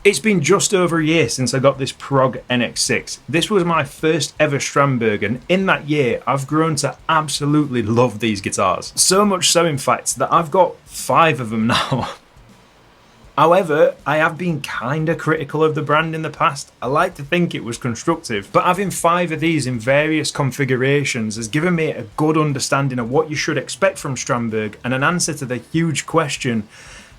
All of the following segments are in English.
It's been just over a year since I got this Prog NX6. This was my first ever Strandberg, and in that year I've grown to absolutely love these guitars. So much so in fact that I've got 5 of them now. However, I have been kinda critical of the brand in the past. I like to think it was constructive, but having 5 of these in various configurations has given me a good understanding of what you should expect from Strandberg and an answer to the huge question,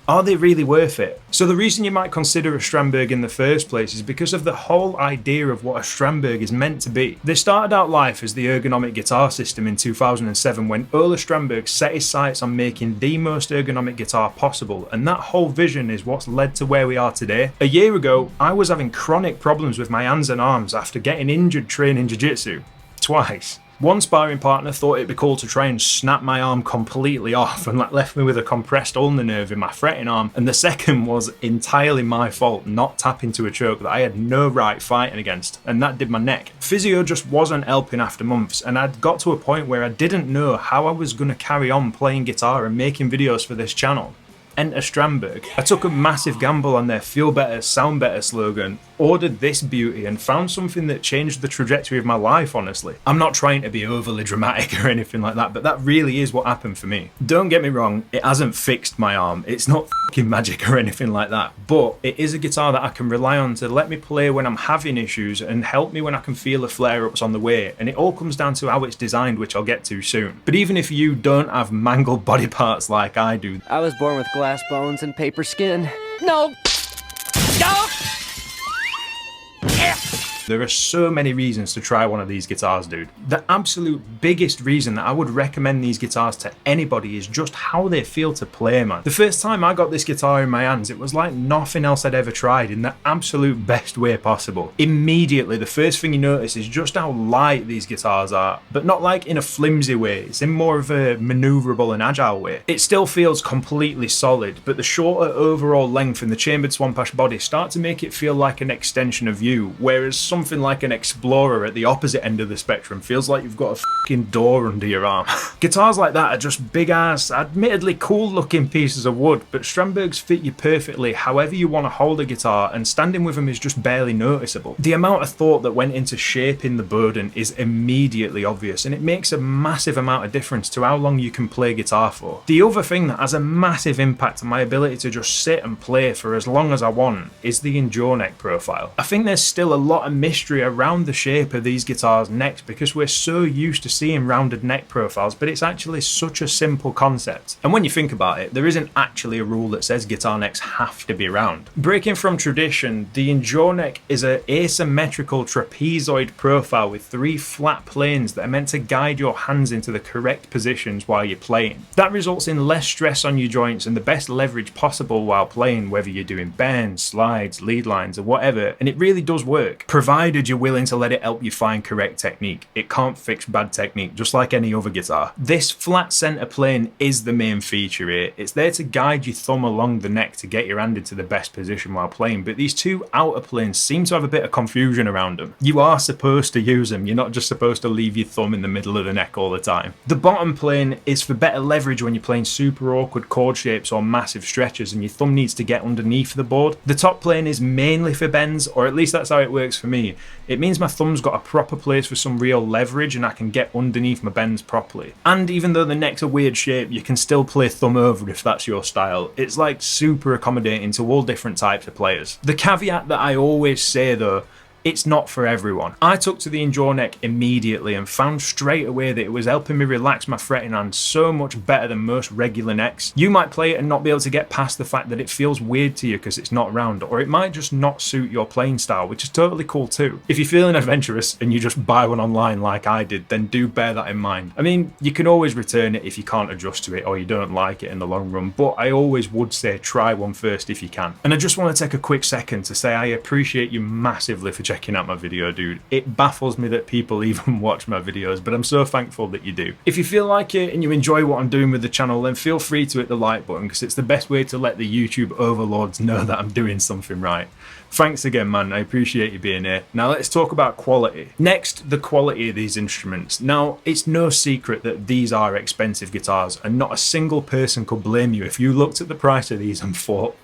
are they really worth it? So the reason you might consider a Strandberg in the first place is because of the whole idea of what a Strandberg is meant to be. They started out life as the ergonomic guitar system in 2007 when Ola Strandberg set his sights on making the most ergonomic guitar possible, and that whole vision is what's led to where we are today. A year ago, I was having chronic problems with my hands and arms after getting injured training jiu-jitsu. Twice. One sparring partner thought it'd be cool to try and snap my arm completely off and left me with a compressed ulnar nerve in my fretting arm, and the second was entirely my fault not tapping to a choke that I had no right fighting against, and that did my neck. Physio just wasn't helping after months, and I'd got to a point where I didn't know how I was going to carry on playing guitar and making videos for this channel. Enter Strandberg. I took a massive gamble on their feel better, sound better slogan, ordered this beauty and found something that changed the trajectory of my life, honestly. I'm not trying to be overly dramatic or anything like that, but that really is what happened for me. Don't get me wrong, it hasn't fixed my arm. It's not fucking magic or anything like that, but it is a guitar that I can rely on to let me play when I'm having issues and help me when I can feel the flare-ups on the way, and it all comes down to how it's designed, which I'll get to soon. But even if you don't have mangled body parts like I do, I was born with glass bones and paper skin. No! No! there are so many reasons to try one of these guitars, dude. The absolute biggest reason that I would recommend these guitars to anybody is just how they feel to play, man. The first time I got this guitar in my hands, it was like nothing else I'd ever tried in the absolute best way possible. Immediately, the first thing you notice is just how light these guitars are, but not like in a flimsy way, it's in more of a maneuverable and agile way. It still feels completely solid, but the shorter overall length and the chambered swampash body start to make it feel like an extension of you, whereas something like an Explorer at the opposite end of the spectrum feels like you've got a fucking door under your arm. Guitars like that are just big ass, admittedly cool looking pieces of wood, but Strandbergs fit you perfectly however you want to hold a guitar, and standing with them is just barely noticeable. The amount of thought that went into shaping the burden is immediately obvious, and it makes a massive amount of difference to how long you can play guitar for. The other thing that has a massive impact on my ability to just sit and play for as long as I want is the endure neck profile. I think there's still a lot of mystery around the shape of these guitars' necks because we're so used to seeing rounded neck profiles, but it's actually such a simple concept. And when you think about it, there isn't actually a rule that says guitar necks have to be round. Breaking from tradition, the endure neck is an asymmetrical trapezoid profile with 3 flat planes that are meant to guide your hands into the correct positions while you're playing. That results in less stress on your joints and the best leverage possible while playing, whether you're doing bends, slides, lead lines, or whatever, and it really does work, provided you're willing to let it help you find correct technique. It can't fix bad technique, just like any other guitar. This flat center plane is the main feature here. It's there to guide your thumb along the neck to get your hand into the best position while playing, but these 2 outer planes seem to have a bit of confusion around them. You are supposed to use them, you're not just supposed to leave your thumb in the middle of the neck all the time. The bottom plane is for better leverage when you're playing super awkward chord shapes or massive stretches and your thumb needs to get underneath the board. The top plane is mainly for bends, or at least that's how it works for me. It means my thumb's got a proper place for some real leverage and I can get underneath my bends properly. And even though the neck's a weird shape, you can still play thumb over if that's your style. It's like super accommodating to all different types of players. The caveat that I always say though, it's not for everyone. I took to the endure neck immediately and found straight away that it was helping me relax my fretting hand so much better than most regular necks. You might play it and not be able to get past the fact that it feels weird to you because it's not round, or it might just not suit your playing style, which is totally cool too. If you're feeling adventurous and you just buy one online like I did, then do bear that in mind. I mean, you can always return it if you can't adjust to it or you don't like it in the long run, but I always would say try one first if you can. And I just want to take a quick second to say I appreciate you massively for checking out my video, dude. It baffles me that people even watch my videos, but I'm so thankful that you do. If you feel like it and you enjoy what I'm doing with the channel, then feel free to hit the like button because it's the best way to let the YouTube overlords know that I'm doing something right. Thanks again, man. I appreciate you being here. Now let's talk about quality. Next, the quality of these instruments. Now, it's no secret that these are expensive guitars, and not a single person could blame you if you looked at the price of these and thought,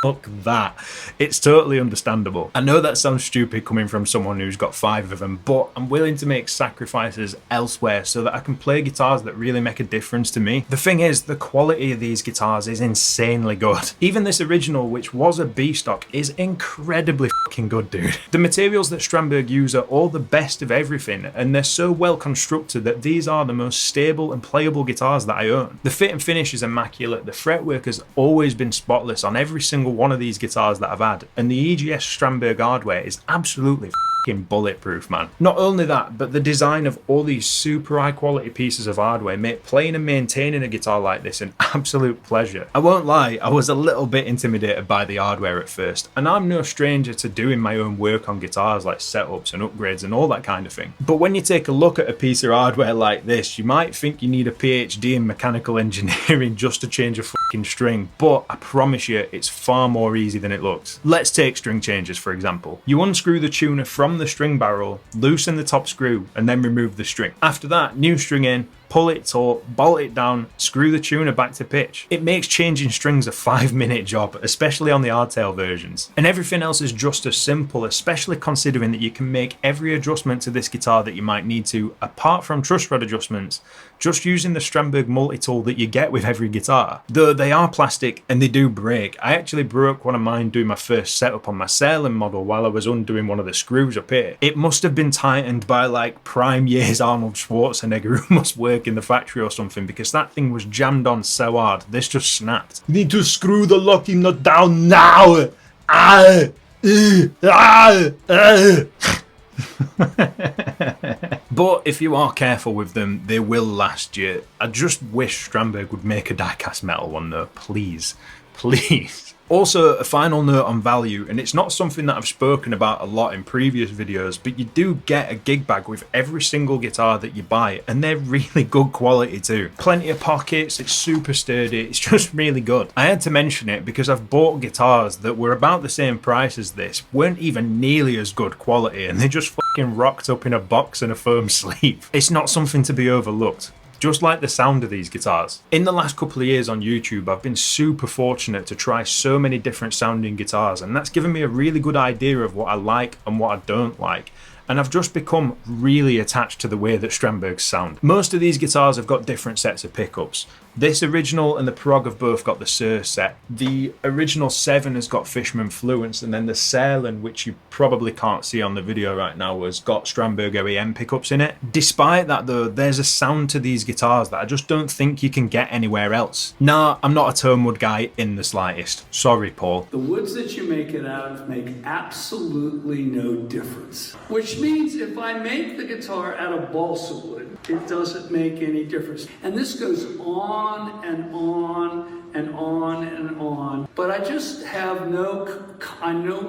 Fuck that. It's totally understandable. I know that sounds stupid coming from someone who's got 5 of them, but I'm willing to make sacrifices elsewhere so that I can play guitars that really make a difference to me. The thing is, the quality of these guitars is insanely good. Even this original, which was a B stock, is incredibly fucking good, dude. The materials that Strandberg use are all the best of everything, and they're so well constructed that these are the most stable and playable guitars that I own. The fit and finish is immaculate. The fretwork has always been spotless on every single one of these guitars that I've had, and the EGS Strandberg hardware is absolutely fucking bulletproof, man. Not only that, but the design of all these super high quality pieces of hardware make playing and maintaining a guitar like this an absolute pleasure. I won't lie, I was a little bit intimidated by the hardware at first, and I'm no stranger to doing my own work on guitars like setups and upgrades and all that kind of thing. But when you take a look at a piece of hardware like this, you might think you need a PhD in mechanical engineering just to change a fucking string, but I promise you it's far more easy than it looks. Let's take string changes for example. You unscrew the tuner from the string barrel, loosen the top screw, and then remove the string. After that, new string in, pull it taut, bolt it down, screw the tuner back to pitch. It makes changing strings a 5-minute job, especially on the hardtail versions. And everything else is just as simple, especially considering that you can make every adjustment to this guitar that you might need to, apart from truss rod adjustments, just using the Strandberg multi-tool that you get with every guitar. Though they are plastic and they do break. I actually broke one of mine doing my first setup on my Salem model while I was undoing one of the screws up here. It must have been tightened by like prime years Arnold Schwarzenegger who must work in the factory or something, because that thing was jammed on so hard, this just snapped. You need to screw the locking nut down now! But if you are careful with them, they will last you. I just wish Strandberg would make a die-cast metal one though, please. Please. Also, a final note on value, and it's not something that I've spoken about a lot in previous videos, but you do get a gig bag with every single guitar that you buy, and they're really good quality too. Plenty of pockets, it's super sturdy, it's just really good. I had to mention it because I've bought guitars that were about the same price as this, weren't even nearly as good quality, and they just fucking rocked up in a box and a foam sleeve. It's not something to be overlooked. Just like the sound of these guitars. In the last couple of years on YouTube, I've been super fortunate to try so many different sounding guitars, and that's given me a really good idea of what I like and what I don't like. And I've just become really attached to the way that Strandbergs sound. Most of these guitars have got different sets of pickups. This original and the Prog have both got the Sur set. The original 7 has got Fishman Fluence, and then the Salem, which you probably can't see on the video right now, has got Strandberg OEM pickups in it. Despite that though, there's a sound to these guitars that I just don't think you can get anywhere else. Nah, I'm not a tone wood guy in the slightest. Sorry, Paul. The woods that you make it out of make absolutely no difference. Which means if I make the guitar out of balsa wood, it doesn't make any difference. And this goes on and on and on and on. But I just have no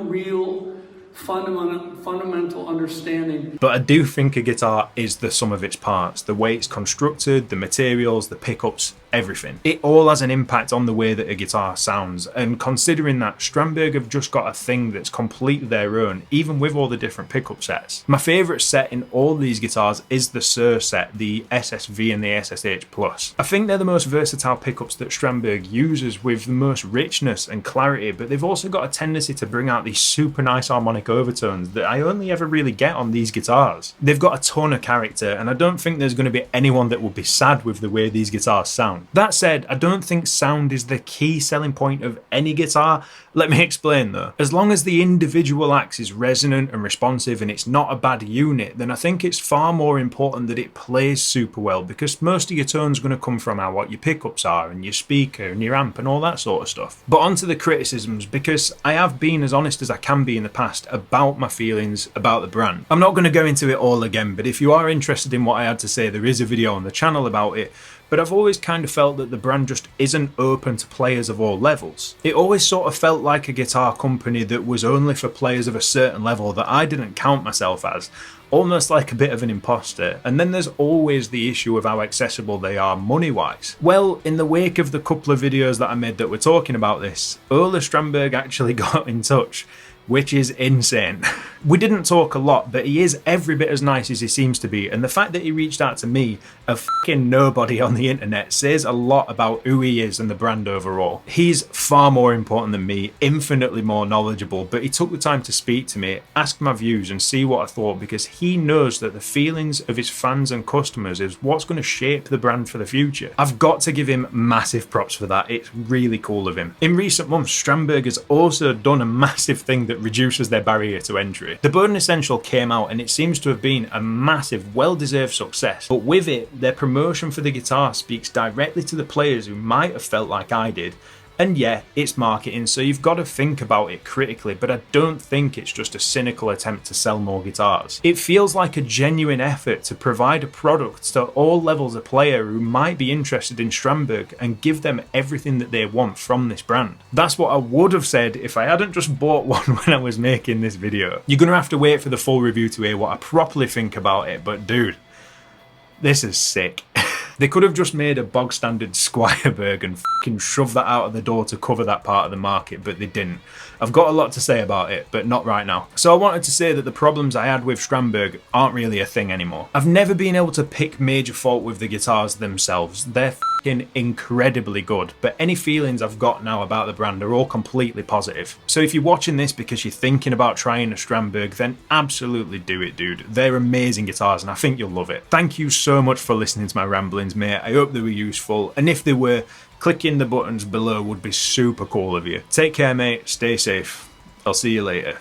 real fundamental understanding. But I do think a guitar is the sum of its parts. The way it's constructed, the materials, the pickups, everything. It all has an impact on the way that a guitar sounds, and considering that Strandberg have just got a thing that's completely their own, even with all the different pickup sets. My favourite set in all these guitars is the Sur set, the SSV and the SSH Plus. I think they're the most versatile pickups that Strandberg uses with the most richness and clarity, but they've also got a tendency to bring out these super nice harmonic overtones that I only ever really get on these guitars. They've got a ton of character, and I don't think there's going to be anyone that will be sad with the way these guitars sound. That said, I don't think sound is the key selling point of any guitar. Let me explain though. As long as the individual axe is resonant and responsive and it's not a bad unit, then I think it's far more important that it plays super well, because most of your tone's going to come from what your pickups are and your speaker and your amp and all that sort of stuff. But onto the criticisms, because I have been as honest as I can be in the past about my feelings about the brand. I'm not going to go into it all again, but if you are interested in what I had to say, there is a video on the channel about it. But I've always kind of felt that the brand just isn't open to players of all levels. It always sort of felt like a guitar company that was only for players of a certain level that I didn't count myself as, almost like a bit of an imposter. And then there's always the issue of how accessible they are money-wise. Well, in the wake of the couple of videos that I made that were talking about this, Ola Strandberg actually got in touch. which is insane. We didn't talk a lot, but he is every bit as nice as he seems to be, and the fact that he reached out to me, a fucking nobody on the internet, says a lot about who he is and the brand overall. He's far more important than me, infinitely more knowledgeable, but he took the time to speak to me, ask my views and see what I thought, because he knows that the feelings of his fans and customers is what's going to shape the brand for the future. I've got to give him massive props for that. It's really cool of him. In recent months, Strandberg has also done a massive thing that reduces their barrier to entry. The Bowden Essential came out and it seems to have been a massive, well-deserved success, but with it, their promotion for the guitar speaks directly to the players who might have felt like I did. And yeah, it's marketing, so you've got to think about it critically, but I don't think it's just a cynical attempt to sell more guitars. It feels like a genuine effort to provide a product to all levels of player who might be interested in Strandberg and give them everything that they want from this brand. That's what I would have said if I hadn't just bought one when I was making this video. You're going to have to wait for the full review to hear what I properly think about it, but dude, this is sick. They could have just made a bog standard Squireberg and fucking shoved that out of the door to cover that part of the market, but they didn't. I've got a lot to say about it, but not right now. So I wanted to say that the problems I had with Strandberg aren't really a thing anymore. I've never been able to pick major fault with the guitars themselves. They're fucking incredibly good, but any feelings I've got now about the brand are all completely positive. So if you're watching this because you're thinking about trying a Strandberg, then absolutely do it, dude. They're amazing guitars and I think you'll love it. Thank you so much for listening to my ramblings, mate. I hope they were useful, and if they were, clicking the buttons below would be super cool of you. Take care, mate. Stay safe. I'll see you later.